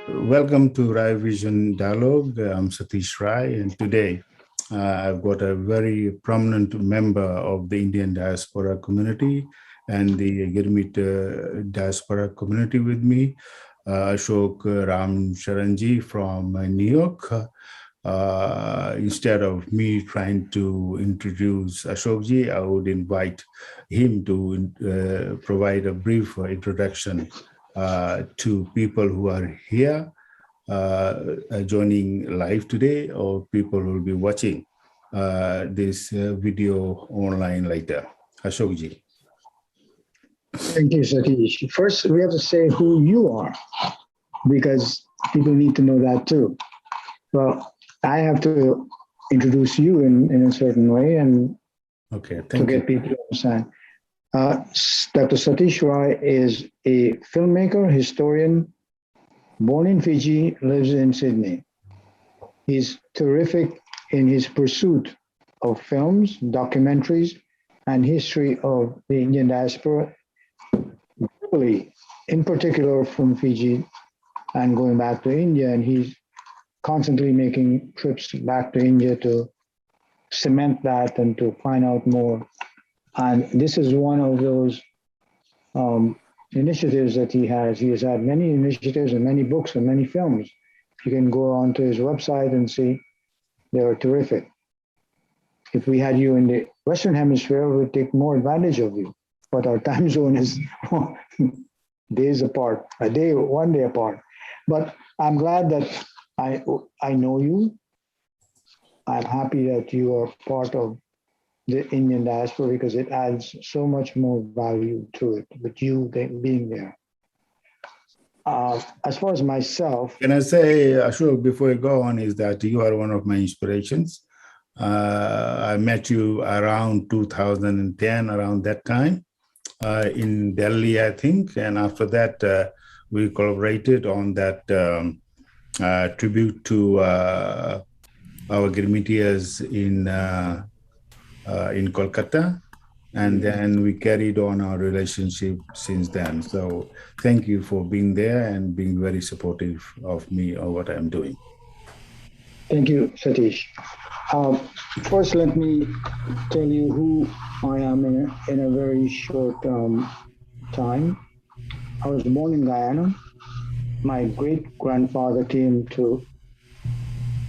Welcome to Raivision Dialogue. I'm Dr Rai, and today I've got a very prominent member of the Indian diaspora community and the Gurmit diaspora community with me, Ashook Ramsaran ji from New York. Instead of me trying to introduce Ashook Ji, I would invite him to provide a brief introduction to people who are here joining live today, or people who will be watching this video online later. Ashook Ji. Thank you, Satish. First, we have to say who you are, because people need to know that too. Well, I have to introduce you in a certain way, and to get people to understand. Dr. Satish Rai is a filmmaker, historian, born in Fiji, lives in Sydney. He's terrific in his pursuit of films, documentaries, and history of the Indian diaspora, globally, in particular from Fiji and going back to India. And he's constantly making trips back to India to cement that and to find out more. And this is one of those initiatives that he has. He has had many initiatives and many books and many films. You can go onto his website and see they are terrific. If we had you in the Western Hemisphere, we'd take more advantage of you. But our time zone is days apart, one day apart. But I'm glad that I know you. I'm happy that you are part of the Indian diaspora, because it adds so much more value to it with you being there. As far as myself, can I say, Ashok, before you go on, is that you are one of my inspirations. I met you around 2010, around that time, in Delhi, I think, and after that, we collaborated on that tribute to our Girmitias in Kolkata, and then we carried on our relationship since then. So thank you for being there and being very supportive of me or what I'm doing. Thank you, Satish. First, let me tell you who I am in a very short time. I was born in Guyana. My great-grandfather came to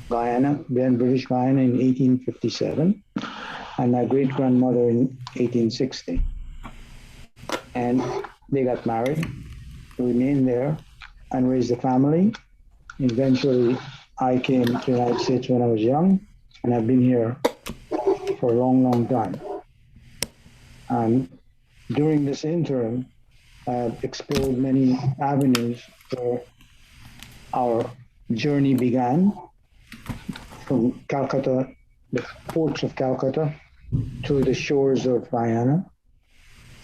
Guyana, then British Guyana, in 1857. And my great-grandmother in 1860. And they got married, remained there, and raised a family. Eventually, I came to the United States when I was young, and I've been here for a long, long time. And during this interim, I've explored many avenues where our journey began, from Calcutta, the ports of Calcutta, to the shores of Guyana,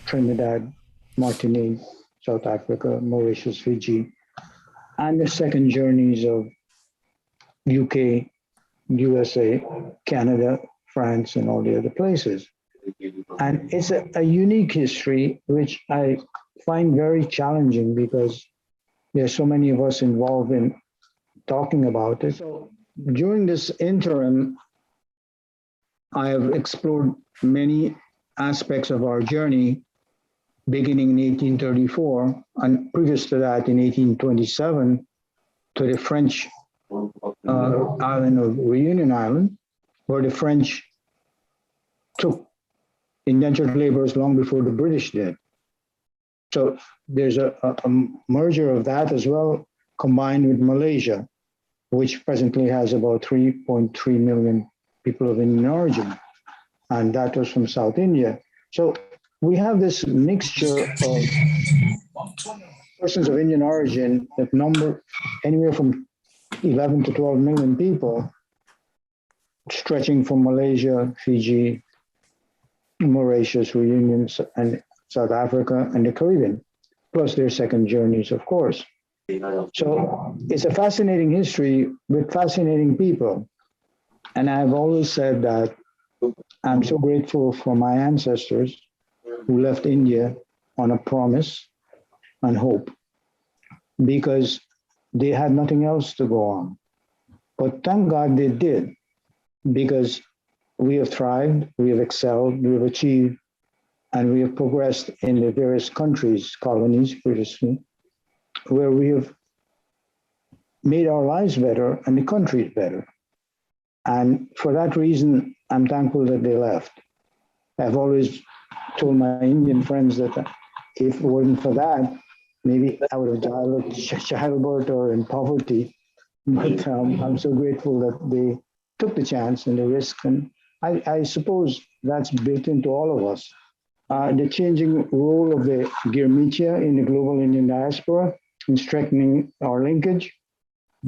Trinidad, Martinique, South Africa, Mauritius, Fiji, and the second journeys of UK, USA, Canada, France, and all the other places. And it's a unique history, which I find very challenging, because there's so many of us involved in talking about it. So during this interim, I have explored many aspects of our journey, beginning in 1834, and previous to that in 1827, to the French island of Reunion Island, where the French took indentured laborers long before the British did. So there's a merger of that as well, combined with Malaysia, which presently has about 3.3 million people of Indian origin, and that was from South India. So we have this mixture of persons of Indian origin that number anywhere from 11 to 12 million people, stretching from Malaysia, Fiji, Mauritius, Reunion, and South Africa, and the Caribbean, plus their second journeys, of course. So it's a fascinating history with fascinating people. And I've always said that I'm so grateful for my ancestors who left India on a promise and hope, because they had nothing else to go on. But thank God they did, because we have thrived, we have excelled, we have achieved, and we have progressed in the various countries, colonies previously, where we have made our lives better and the countries better. And for that reason, I'm thankful that they left. I've always told my Indian friends that if it wasn't for that, maybe I would have died of childbirth or in poverty. But I'm so grateful that they took the chance and the risk. And I suppose that's built into all of us. The changing role of the Girmitia in the global Indian diaspora in strengthening our linkage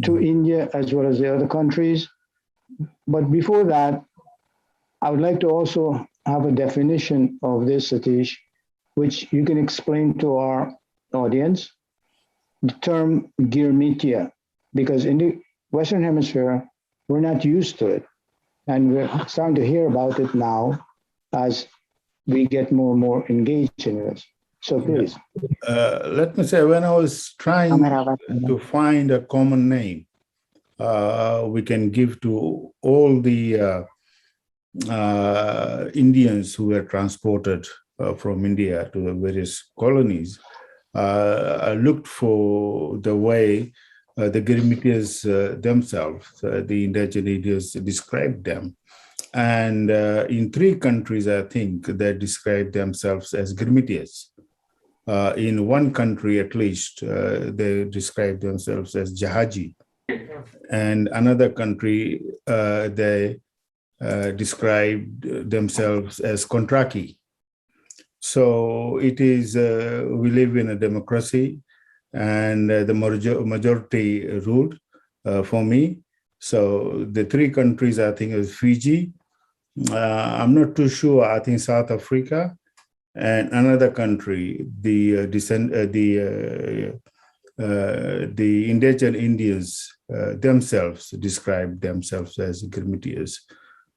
to India as well as the other countries. But before that, I would like to also have a definition of this, Satish, which you can explain to our audience. The term Girmitia, because in the Western Hemisphere, we're not used to it. And we're starting to hear about it now as we get more and more engaged in this. So please. Let me say, when I was trying to find a common name we can give to all the Indians who were transported from India to the various colonies, I looked for the way the Girmitias themselves, the indigenous Indians, described them. And in 3 countries, I think, they describe themselves as Girmitias. In one country, at least, they describe themselves as Jahaji. And another country, they described themselves as Kontraki. So it is, we live in a democracy, and the majority ruled for me. So the 3 countries, I think, is Fiji. I'm not too sure. I think South Africa, and another country, the indigenous Indians themselves describe themselves as Girmitias,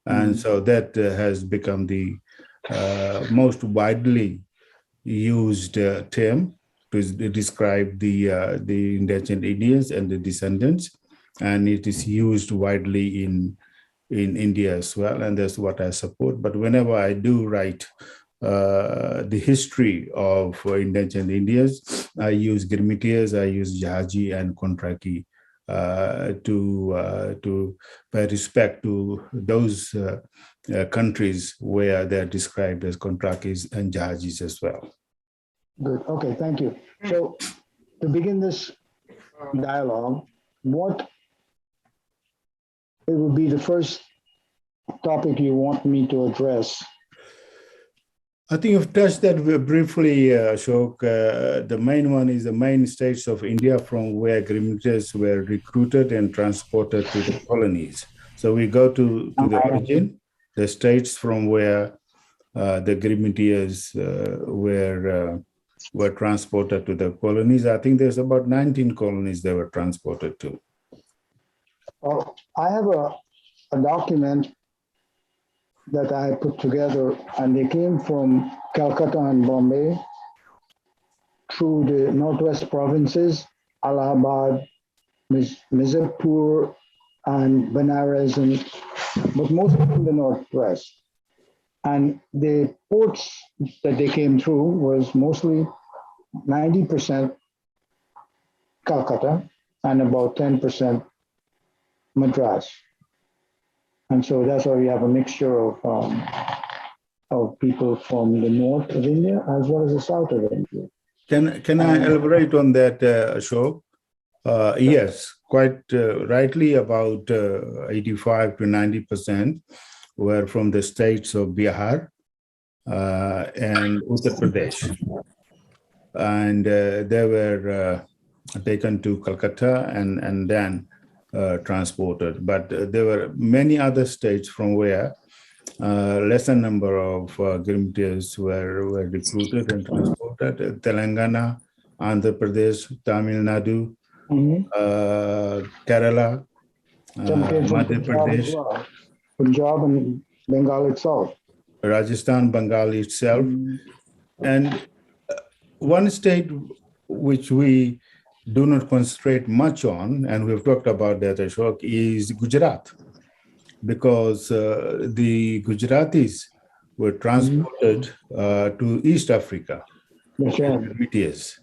and so that has become the most widely used term to describe the indigenous Indians and the descendants, and it is used widely in India as well, and that's what I support. But whenever I do write the history of indigenous Indians, I use Girmitias, I use Jahaji and Kontraki to pay respect to those countries where they're described as Kontrakis and Jahajis as well. Good. Okay, thank you. So to begin this dialogue, what it would be the first topic you want me to address? I think you've touched that briefly, Ashok. The main one is the main states of India from where Girmitias were recruited and transported to the colonies. So we go to the origin, the states from where the Girmitias were transported to the colonies. I think there's about 19 colonies they were transported to. I have a document that I put together, and they came from Calcutta and Bombay through the northwest provinces, Allahabad, Mirzapur, and Banaras, but mostly from the northwest. And the ports that they came through was mostly 90% Calcutta and about 10% Madras. And so that's why we have a mixture of people from the north of India as well as the south of India. Can I elaborate on that, Ashok? Yes, quite rightly, about 85 to 90% were from the states of Bihar and Uttar Pradesh. And they were taken to Calcutta and then transported. But there were many other states from where lesser number of Girmitias were recruited and transported. Telangana, Andhra Pradesh, Tamil Nadu, Kerala, Madhya Pradesh, Punjab and Bengal itself. Rajasthan, Bengal itself. And one state which we do not concentrate much on, and we've talked about that, Ashok, is Gujarat, because the Gujaratis were transported to East Africa. That's right. BTS.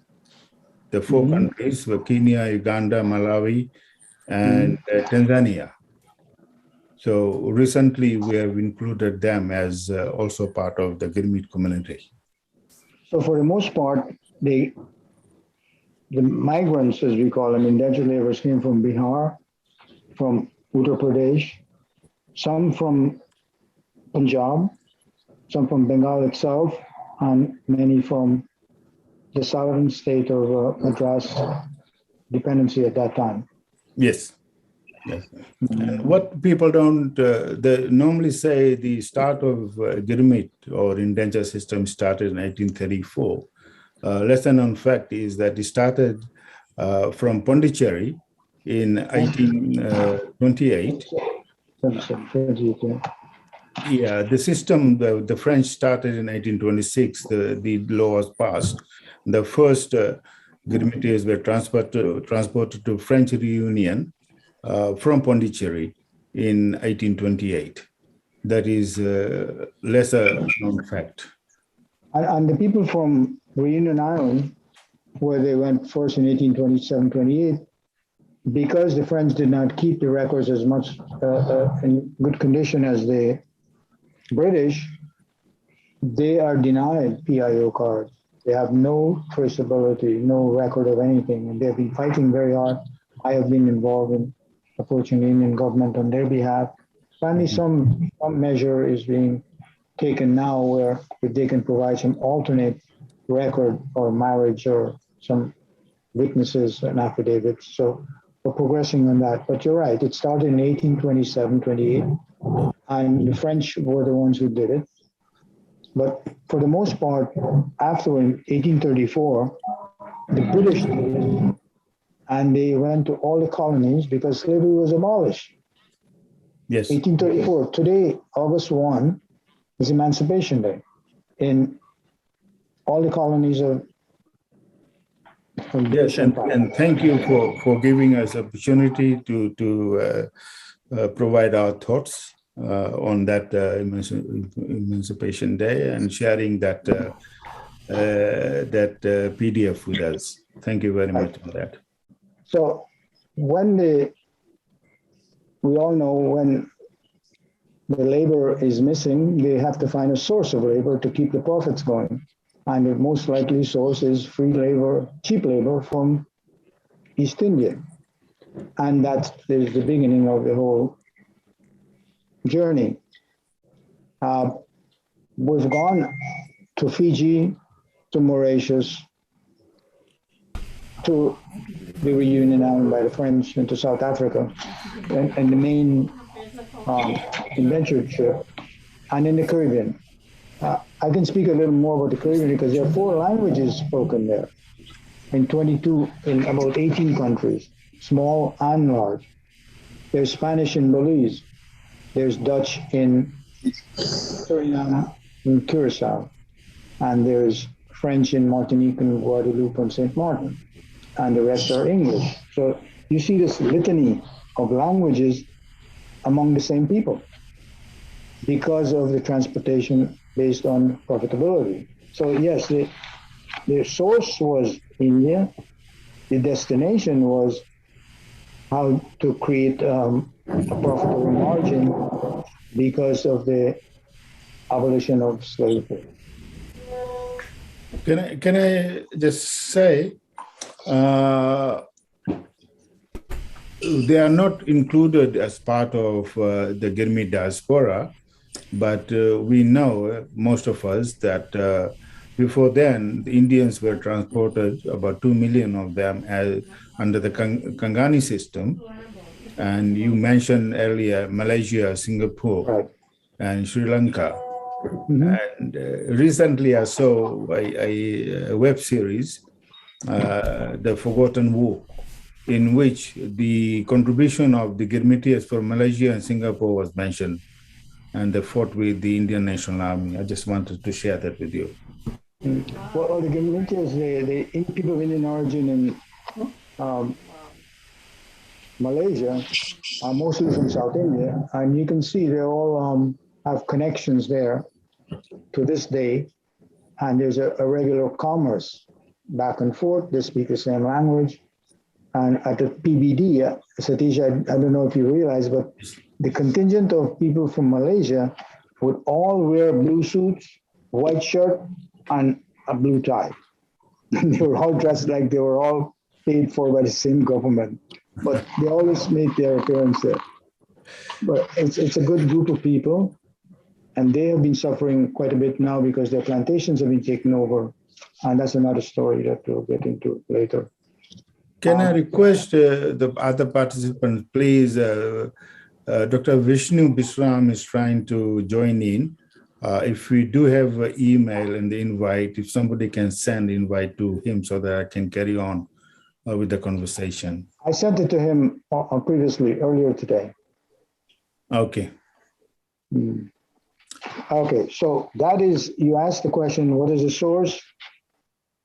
The four countries were Kenya, Uganda, Malawi, and Tanzania. So recently we have included them as also part of the Gurmit community. So for the most part, the migrants, as we call them, indentured laborers, came from Bihar, from Uttar Pradesh, some from Punjab, some from Bengal itself, and many from the southern state of Madras dependency at that time. Yes. Yes. And what people don't, they normally say the start of Gurmit or indenture system started in 1834. Lesser known fact is that it started from Pondicherry in 1828. Yeah, the system, the French started in 1826, the law was passed. The first Gurmites were transported to French Reunion from Pondicherry in 1828. That is lesser known fact. And the people from Reunion Island, where they went first in 1827-28, because the French did not keep the records as much in good condition as the British, they are denied PIO cards. They have no traceability, no record of anything, and they've been fighting very hard. I have been involved in approaching the Indian government on their behalf. Finally, some measure is being taken now where if they can provide some alternate record or marriage or some witnesses and affidavits. So we're progressing on that. But you're right, it started in 1827-28, and the French were the ones who did it. But for the most part, after 1834, the British did it, and they went to all the colonies because slavery was abolished. Yes. 1834. Today, August 1, is Emancipation Day in all the colonies of yes, and thank you for giving us opportunity to provide our thoughts on that Emancipation Day and sharing that PDF with us. Thank you very much for that. So we all know when the labor is missing, they have to find a source of labor to keep the profits going. And the most likely source is free labor, cheap labor from East India. And that is the beginning of the whole journey. We've gone to Fiji, to Mauritius, to the Reunion Island by the French, and to South Africa, and the main indentured ship, and in the Caribbean. I can speak a little more about the Caribbean because there are 4 languages spoken there in about 18 countries, small and large. There's Spanish in Belize. There's Dutch in Suriname and Curacao. And there's French in Martinique and Guadeloupe and St. Martin. And the rest are English. So you see this litany of languages among the same people because of the transportation based on profitability. So yes, the source was India. The destination was how to create a profitable margin because of the abolition of slavery. Can I just say, they are not included as part of the Gurmit diaspora, but we know, most of us, that before then, the Indians were transported, about 2 million of them, under the Kangani system. And you mentioned earlier Malaysia, Singapore, Right. and Sri Lanka. And recently I saw a web series, The Forgotten War, in which the contribution of the Gurmites for Malaysia and Singapore was mentioned, and they fought with the Indian National Army. I just wanted to share that with you. Well, the Gurmites, the people of Indian origin in um, Malaysia are mostly from South India, and you can see they all have connections there to this day, and there's a regular commerce back and forth. They speak the same language. And at the PBD, Satish, I don't know if you realize, but the contingent of people from Malaysia would all wear blue suits, white shirt, and a blue tie. They were all dressed like they were all paid for by the same government, but they always made their appearance there. But it's a good group of people, and they have been suffering quite a bit now because their plantations have been taken over, and that's another story that we'll get into later. Can I request the other participants, please? Dr. Vishnu Bisram is trying to join in. If we do have an email and the invite, if somebody can send invite to him so that I can carry on with the conversation. I sent it to him previously, earlier today. Okay. Okay, so that is, you asked the question, what is the source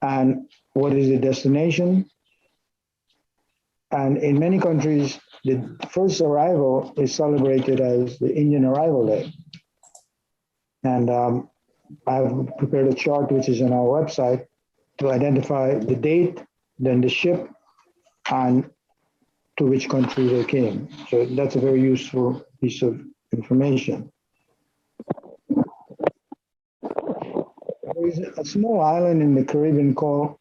and what is the destination? And in many countries, the first arrival is celebrated as the Indian Arrival Day. And I've prepared a chart, which is on our website, to identify the date, then the ship, and to which country they came. So that's a very useful piece of information. There is a small island in the Caribbean called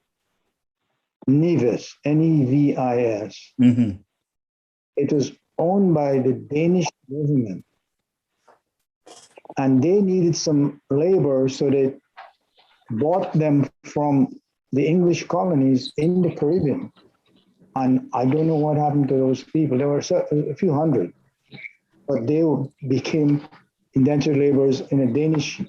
Nevis, Nevis. Mm-hmm. It was owned by the Danish government, and they needed some labor, so they bought them from the English colonies in the Caribbean. And I don't know what happened to those people. There were a few hundred, but they became indentured laborers in a Danish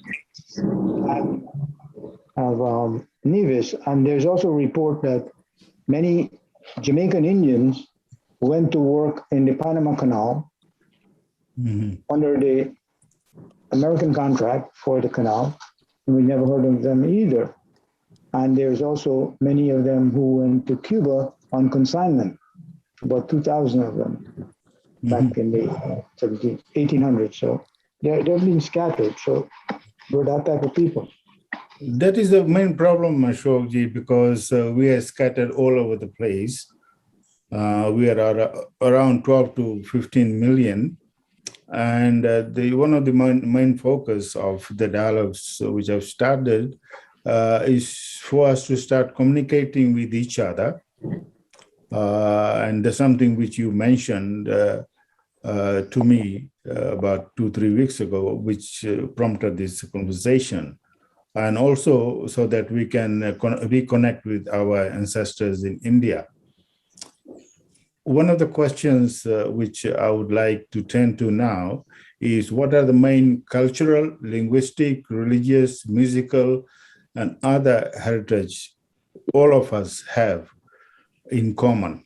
of Nevis. And there's also a report that many Jamaican Indians went to work in the Panama Canal under the American contract for the canal, and we never heard of them either. And there's also many of them who went to Cuba on consignment, about 2,000 of them back in the 1800s. So they've been scattered. So we're that type of people. That is the main problem, Ashook Ji, because we are scattered all over the place. We are around 12 to 15 million. And one of the main focus of the dialogues which I've started is for us to start communicating with each other. And there's something which you mentioned to me about 2-3 weeks ago, which prompted this conversation. And also so that we can reconnect with our ancestors in India. One of the questions which I would like to turn to now is, what are the main cultural, linguistic, religious, musical, and other heritage all of us have in common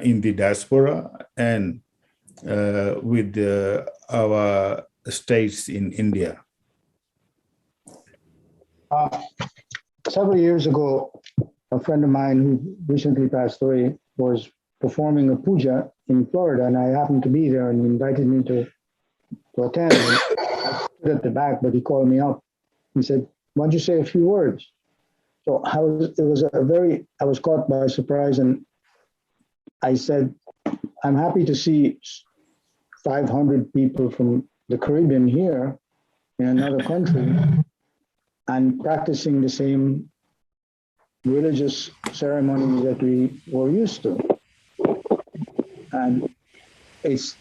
in the diaspora and with our states in India? Several years ago, a friend of mine who recently passed away was performing a puja in Florida, and I happened to be there, and he invited me to attend. I stood at the back, but he called me up. He said, "Why don't you say a few words?" So I was caught by surprise, and I said, "I'm happy to see 500 people from the Caribbean here in another country and practicing the same religious ceremonies that we were used to." And it's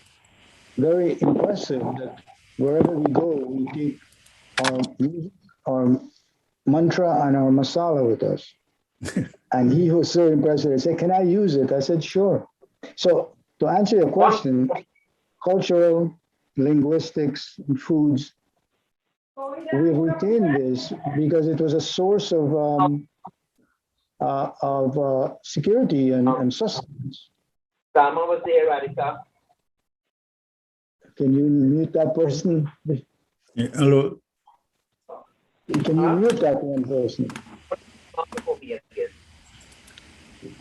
very impressive that wherever we go, we take our mantra and our masala with us. And he was so impressed. He said, "Can I use it?" I said, "Sure." So to answer your question, cultural, linguistics, and foods, we retained this because it was a source of security and sustenance. Sama was there, Radhika. Can you mute that person? Yeah, hello. Can you mute that one person?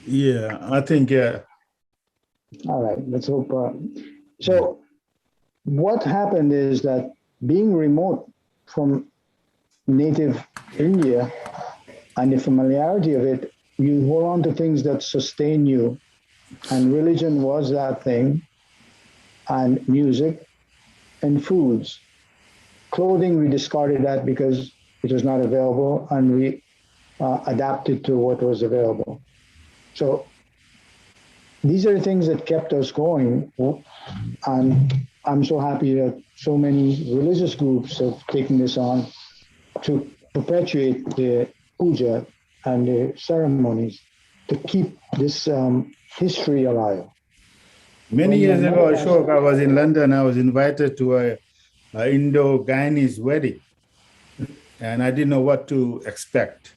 Yeah, I think, yeah. All right, let's hope. So what happened is that being remote from native India and the familiarity of it, you hold on to things that sustain you. And religion was that thing, and music and foods. Clothing, we discarded that because it was not available, and we adapted to what was available. So these are the things that kept us going. And I'm so happy that so many religious groups have taken this on to perpetuate the puja and the ceremonies to keep this history alive. Many years ago, Ashok, I was in London. I was invited to a Indo-Guyanese wedding, and I didn't know what to expect.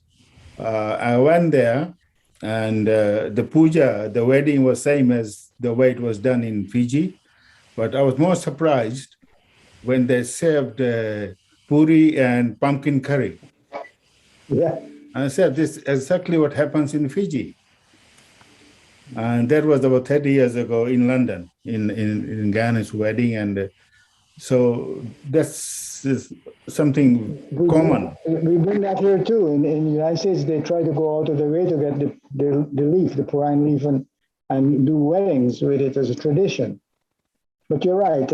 I went there, and the puja, the wedding was same as the way it was done in Fiji, but I was more surprised when they served puri and pumpkin curry. Yeah. And I said, this is exactly what happens in Fiji. And that was about 30 years ago in London, in Ghana's wedding. And so that's something common. We bring that here too. In the United States, they try to go out of their way to get the leaf, the purine leaf, and do weddings with it as a tradition. But you're right.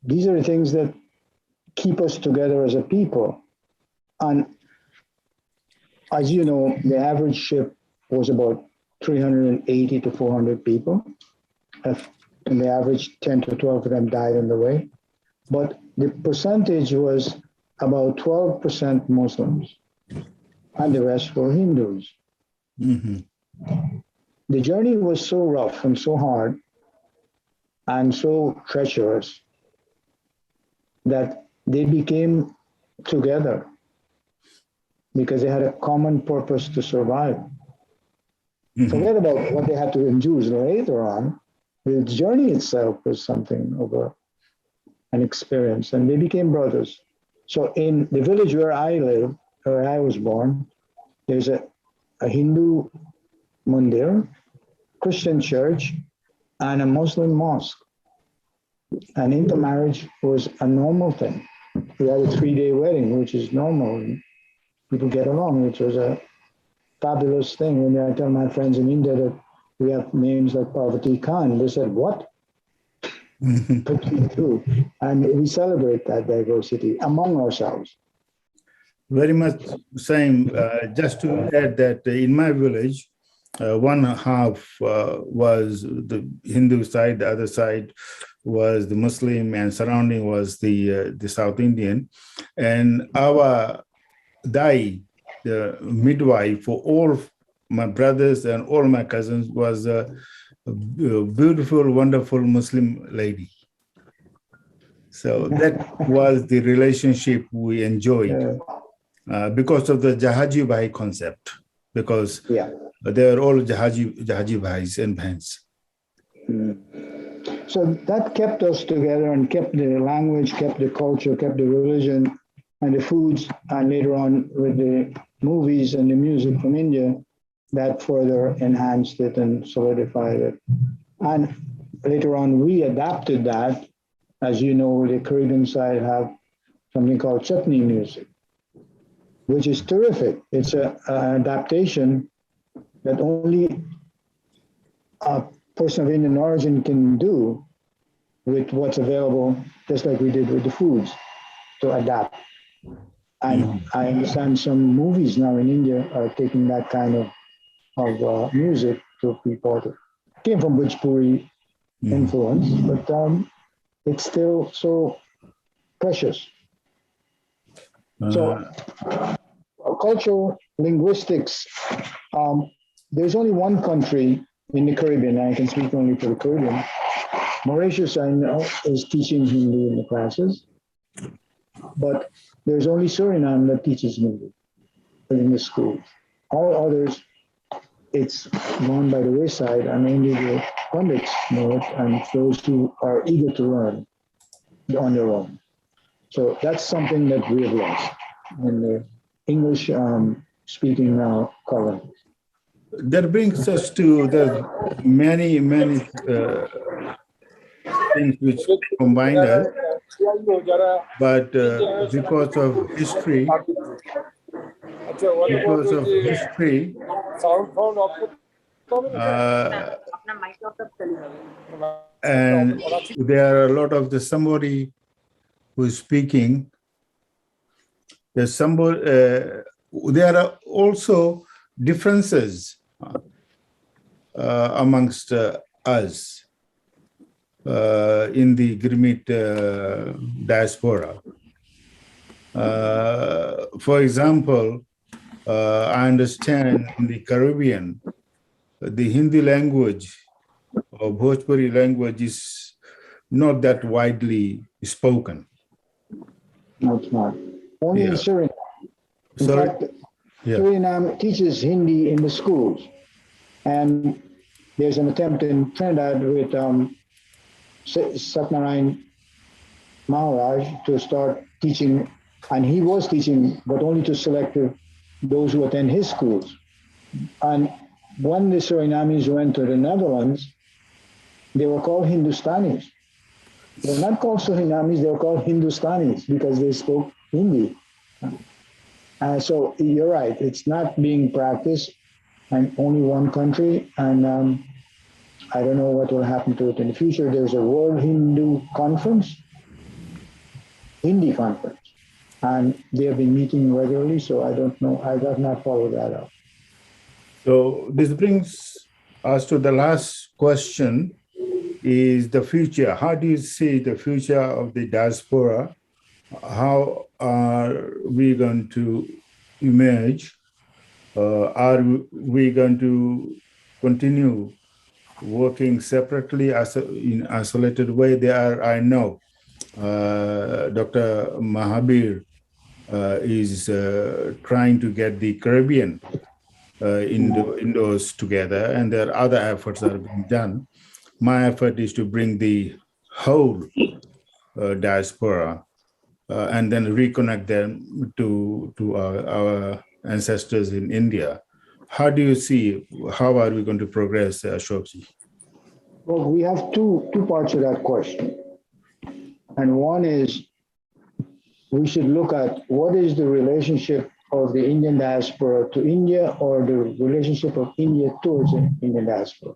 These are the things that keep us together as a people. And as you know, the average ship was about 380 to 400 people. And the average 10 to 12 of them died on the way. But the percentage was about 12% Muslims, and the rest were Hindus. Mm-hmm. The journey was so rough and so hard and so treacherous that they became together because they had a common purpose to survive. Mm-hmm. Forget about what they had to endure later on. The journey itself was something of an experience, and they became brothers. So in the village where I live, where I was born, there's a Hindu mandir, Christian church, and a Muslim mosque. And intermarriage was a normal thing. We had a 3-day wedding, which is normal. People get along, which was a fabulous thing. When I tell my friends in India that we have names like Parvati Khan, they said, what? But we do. And we celebrate that diversity among ourselves. Very much same. Just to add that in my village, one half was the Hindu side, the other side was the Muslim, and surrounding was the South Indian. And our Dai, the midwife for all my brothers and all my cousins, was a beautiful, wonderful Muslim lady. So that was the relationship we enjoyed because of the Jahaji Bhai concept, because they are all Jahaji Bhais and Bhans. So that kept us together and kept the language, kept the culture, kept the religion and the foods, and later on with the movies and the music from India, that further enhanced it and solidified it. And later on, we adapted that. As you know, the Caribbean side have something called chutney music, which is terrific. It's an adaptation that only a person of Indian origin can do with what's available, just like we did with the foods, to adapt. And I understand some movies now in India are taking that kind of music to be part of. It came from Bhojpuri influence, but it's still so precious. So cultural linguistics, there's only one country in the Caribbean, and I can speak only for the Caribbean. Mauritius, I know, is teaching Hindi in the classes, but there's only Suriname that teaches Hindi in the schools. All others, it's gone by the wayside, and only the pundits know it, and those who are eager to learn on their own. So that's something that we have lost in the English speaking colonies. that brings us to the many things which combine us, but because of history, and there are a lot of somebody who is speaking. There's somebody. There are also differences amongst us in the Gurmit diaspora. For example, I understand in the Caribbean, the Hindi language or Bhojpuri language is not that widely spoken. No, it's not. Only in Suriname. In fact, Suriname teaches Hindi in the schools. And there's an attempt in Trinidad with Satnarayan Maharaj to start teaching, and he was teaching, but only to selective those who attend his schools. And when the Surinamis went to the Netherlands, they were called Hindustanis. They were not called Surinamis, they were called Hindustanis because they spoke Hindi. So you're right, it's not being practiced in only one country, and I don't know what will happen to it in the future. There's a World Hindu Conference, Hindi conference, and they have been meeting regularly, so I don't know, I have not followed that up. So this brings us to the last question, is the future. How do you see the future of the diaspora? How are we going to emerge? Are we going to continue working separately as in isolated way? There are, I know, Dr. Mahabir is trying to get the Caribbean Indos together, and there are other efforts that are being done. My effort is to bring the whole diaspora and then reconnect them to our ancestors in India. How do you see, how are we going to progress, Ashook Ji? Well, we have two parts of that question. And one is, we should look at what is the relationship of the Indian diaspora to India, or the relationship of India towards the Indian diaspora.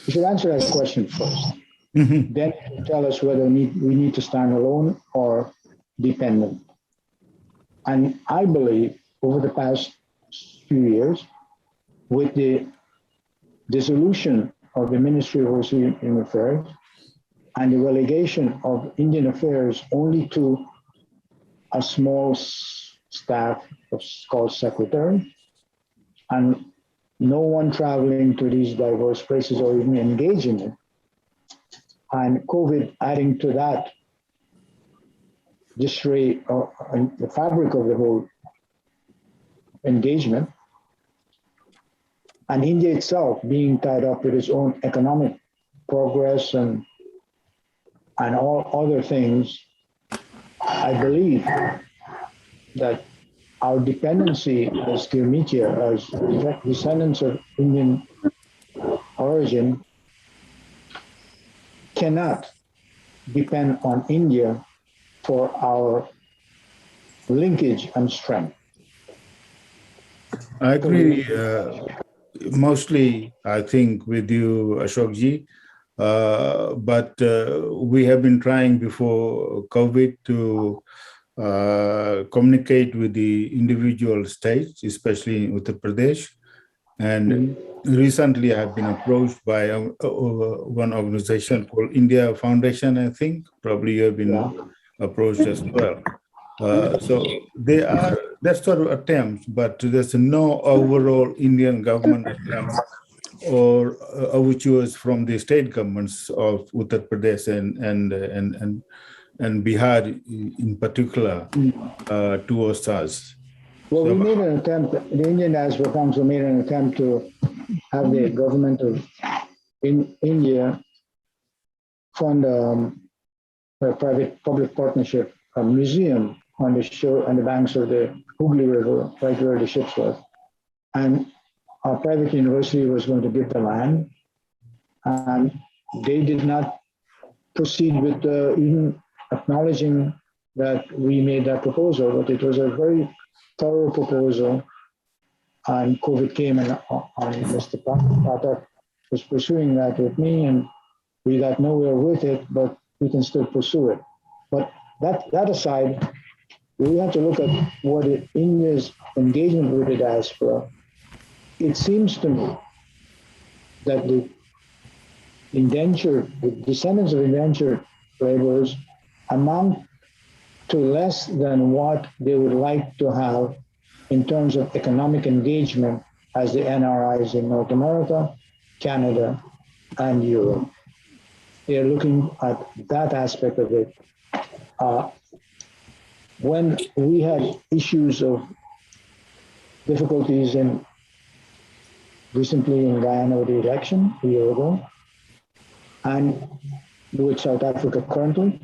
We should answer that question first. Mm-hmm. Then tell us whether we need to stand alone or dependent. And I believe over the past few years, with the dissolution of the Ministry of Overseas Affairs and the relegation of Indian affairs only to a small staff called secretary, and no one traveling to these diverse places or even engaging in it, and COVID adding to that disarray the fabric of the whole engagement, and India itself being tied up with its own economic progress and all other things, I believe that our dependency as Gurmitia, as descendants of Indian origin, cannot depend on India for our linkage and strength. I agree mostly, I think, with you, Ashook Ji, but we have been trying before COVID to communicate with the individual states, especially in Uttar Pradesh. And recently I have been approached by one organization called India Foundation, I think. Probably you have been approached as well. So they are that sort of attempts, but there's no overall Indian government attempt or overtures from the state governments of Uttar Pradesh and Bihar in particular towards us. Well, we made an attempt, the Indian Diaspora Council made an attempt to have the government of India fund a private public partnership, a museum on the shore, on the banks of the Hooghly River, right where the ships were. And a private university was going to give the land, and they did not proceed with even acknowledging that we made that proposal, but it was a very thorough proposal. And COVID came, and Mr. Patak was pursuing that with me, and we got nowhere with it, but we can still pursue it. But that aside, we have to look at what India's engagement with the diaspora. It seems to me that the descendants of indentured laborers amount to less than what they would like to have in terms of economic engagement as the NRIs in North America, Canada, and Europe. They're looking at that aspect of it. When we had issues of difficulties recently in Guyana with the election a year ago, and with South Africa currently,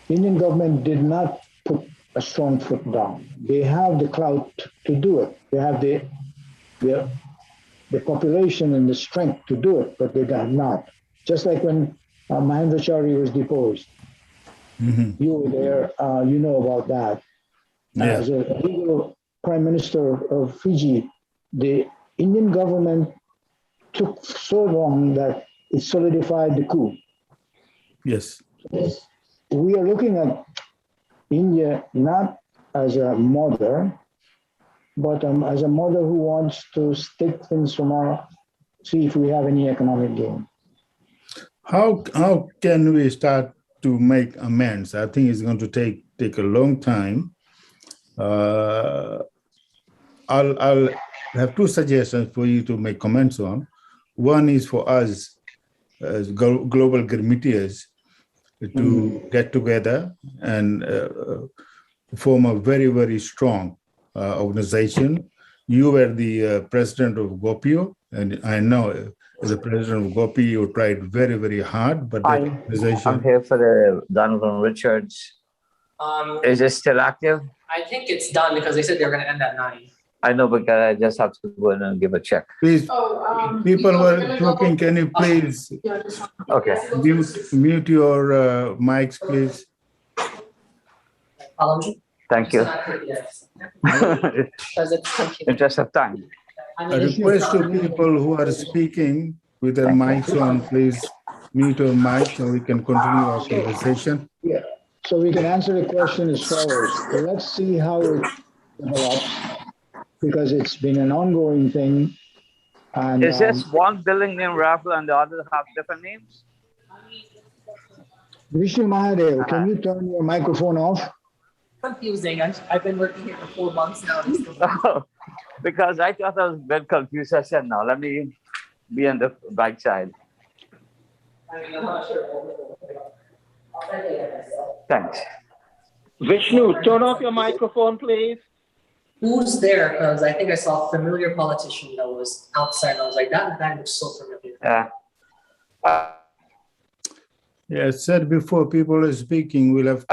the Indian government did not put a strong foot down. They have the clout to do it. They have the population and the strength to do it, but they have not. Just like when Mahendra Chaudhry was deposed. Mm-hmm. You were there, you know about that. Yeah. As a legal prime minister of Fiji, the Indian government took so long that it solidified the coup. Yes. We are looking at India not as a mother, but as a mother who wants to take things from see if we have any economic gain. How can we start to make amends? I think it's going to take a long time. I'll have two suggestions for you to make comments on. One is for us as global Girmitias to get together and form a very, very strong organization. You were the president of GOPIO, and I know as the president of GOPIO, you tried very, very hard, but the organization... I'm here for the Donovan Richards. Is it still active? I think it's done because they said they were going to end at 9. I know, but I just have to go in and give a check. Please, people who are talking, can you please okay. mute your mics, please? Thank you. Interest of time. A request to people who are speaking with their mics on, please mute your mic so we can continue our conversation. Yeah, so we can answer the question as follows. Let's see how it develops, because it's been an ongoing thing. And, is this one building named Raffle and the other have different names? Vishnu Mahadev, can you turn your microphone off? Confusing. I've been working here for 4 months now. Oh, because I thought I was a bit confused. I said, no, let me be on the right side. I'm not sure. Thanks. Vishnu, turn off your microphone, please. Who's there? Because I think I saw a familiar politician that was outside. I was like, that guy looks so familiar. Yeah, I said before, people are speaking, we'll have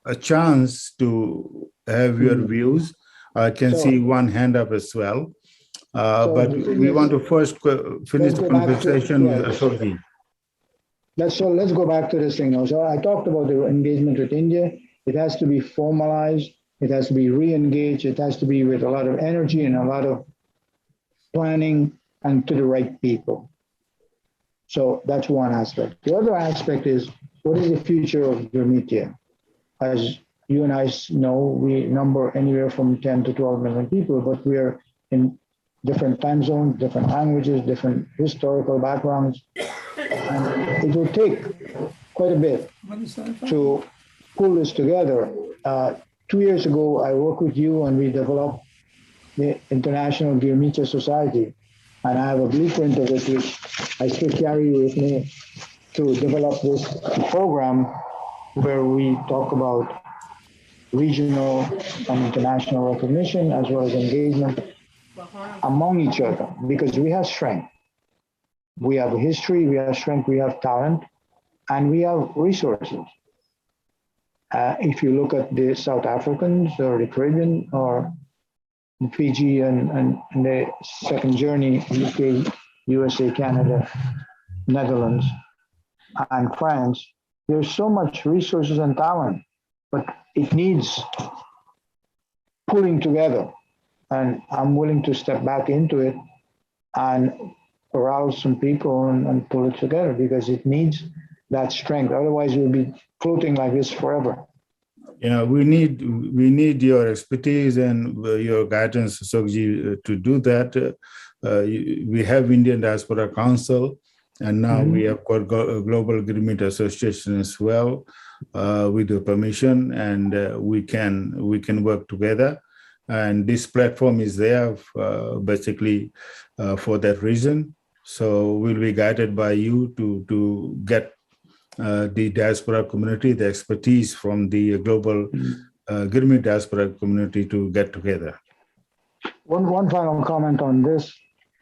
a chance to have your views. I can see one hand up as well. But we want to first finish the conversation with Ashook Ji. Let's go back to this thing now. So I talked about the engagement with India. It has to be formalized. It has to be re-engaged. It has to be with a lot of energy and a lot of planning and to the right people. So that's one aspect. The other aspect is, what is the future of Girmitia? As you and I know, we number anywhere from 10 to 12 million people, but we are in different time zones, different languages, different historical backgrounds. And it will take quite a bit to pull this together. 2 years ago, I worked with you and we developed the International Girmitia Society. And I have a blueprint of it, which I still carry with me to develop this program where we talk about regional and international recognition as well as engagement among each other, because we have strength. We have a history, we have strength, we have talent, and we have resources. If you look at the South Africans or the Caribbean or Fiji and the second journey, UK, USA, Canada, Netherlands, and France, there's so much resources and talent, but it needs pulling together. And I'm willing to step back into it and arouse some people and pull it together because it needs that strength. Otherwise, we'll be floating like this forever. Yeah, we need your expertise and your guidance, Ashok Ji, to do that. We have Indian Diaspora Council, and now we have got Global Agreement Association as well, with your permission, and we can work together. And this platform is there basically for that reason. So we'll be guided by you to get the diaspora community, the expertise from the global Gurmit diaspora community to get together. One final comment on this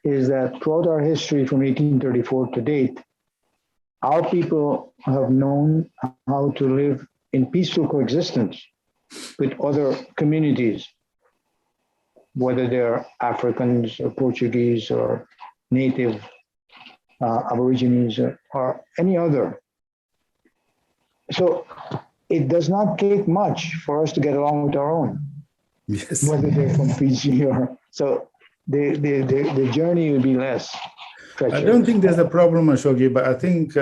is that throughout our history from 1834 to date, our people have known how to live in peaceful coexistence with other communities, whether they're Africans or Portuguese or native Aborigines or any other. So it does not take much for us to get along with our own. Yes. Whether they're from Fiji or so, the journey will be less treacherous. I don't think there's a problem, Ashok Ji, but I think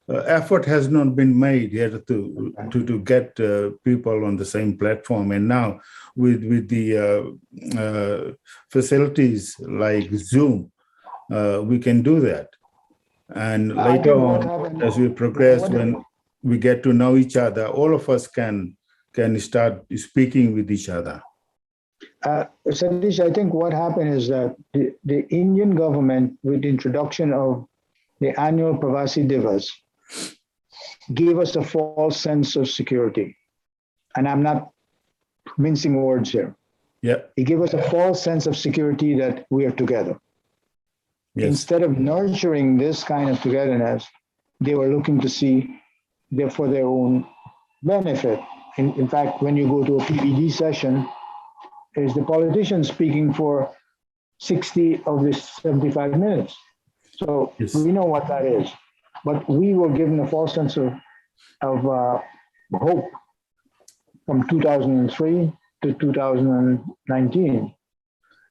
effort has not been made yet to get people on the same platform. And now with the facilities like Zoom, we can do that. And later on, as we progress, when we get to know each other, all of us can start speaking with each other. Satish, I think what happened is that the Indian government, with the introduction of the annual Pravasi Divas, gave us a false sense of security. And I'm not mincing words here. Yeah. It gave us a false sense of security that we are together. Yes. Instead of nurturing this kind of togetherness, they were looking to see for their own benefit. In fact, when you go to a PBD session, is the politician speaking for 60 of the 75 minutes. So yes, we know what that is. But we were given a false sense of hope from 2003 to 2019.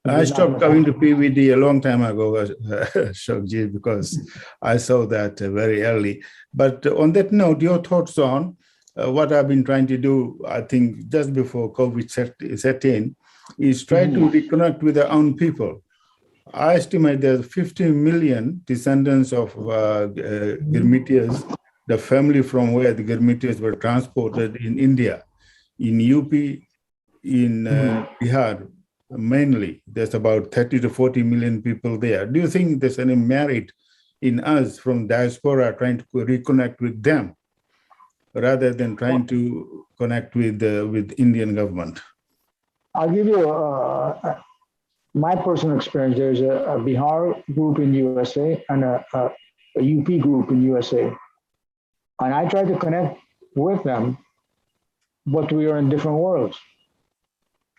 I stopped coming to PVD a long time ago, Ashok Ji, because I saw that very early. But on that note, your thoughts on what I've been trying to do, I think just before COVID set in, is try to reconnect with their own people. I estimate there's 50 million descendants of Gurmitias, the family from where the Gurmitias were transported in India, in UP, in Bihar, mainly. There's about 30 to 40 million people there. Do you think there's any merit in us from diaspora trying to reconnect with them rather than trying to connect with Indian government? I'll give you my personal experience. There's a Bihar group in USA and a UP group in USA. And I try to connect with them, but we are in different worlds.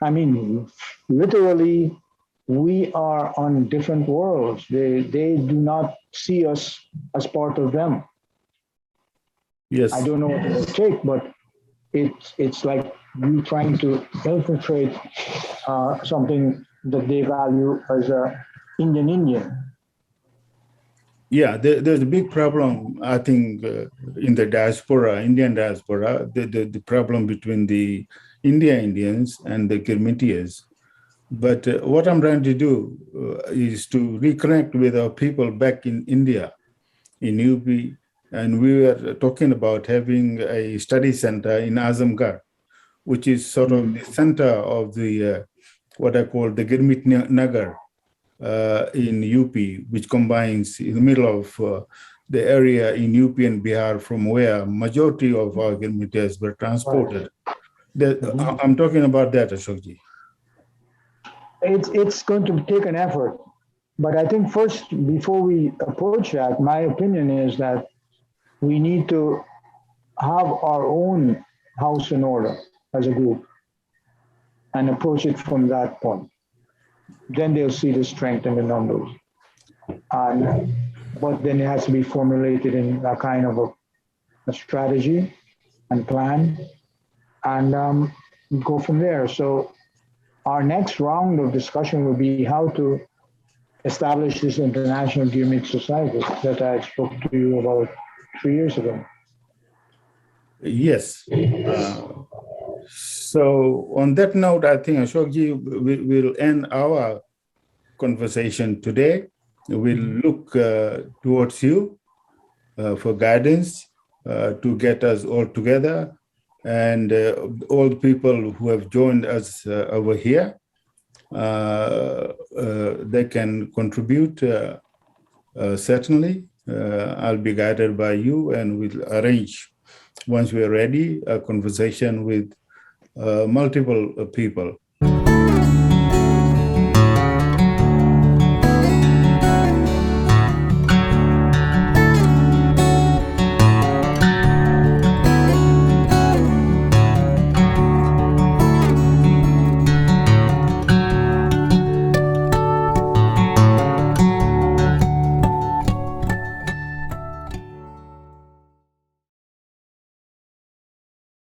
I mean, literally, we are on different worlds. They do not see us as part of them. Yes. I don't know what it will take, but it's like you trying to infiltrate something that they value as a Indian. Yeah, there's a big problem, I think, in the diaspora, Indian diaspora, the problem between the Indians and the Gurmitias. But what I'm trying to do is to reconnect with our people back in India, in UP, and we were talking about having a study center in Azamgarh, which is sort of the center of the, what I call the Gurmit Nagar in UP, which combines in the middle of the area in UP and Bihar from where majority of our Gurmitias were transported. I'm talking about that, Ashok Ji. It's going to take an effort, but I think first, before we approach that, my opinion is that we need to have our own house in order as a group and approach it from that point. then they'll see the strength in the numbers. But then it has to be formulated in a kind of a strategy and plan, and go from there. So our next round of discussion will be how to establish this international gear meat society that I spoke to you about 3 years ago. Yes. So on that note, I think, Ashook Ji, we will end our conversation today. We'll look towards you for guidance to get us all together, and all the people who have joined us over here, they can contribute, certainly. I'll be guided by you, and we'll arrange, once we're ready, a conversation with multiple people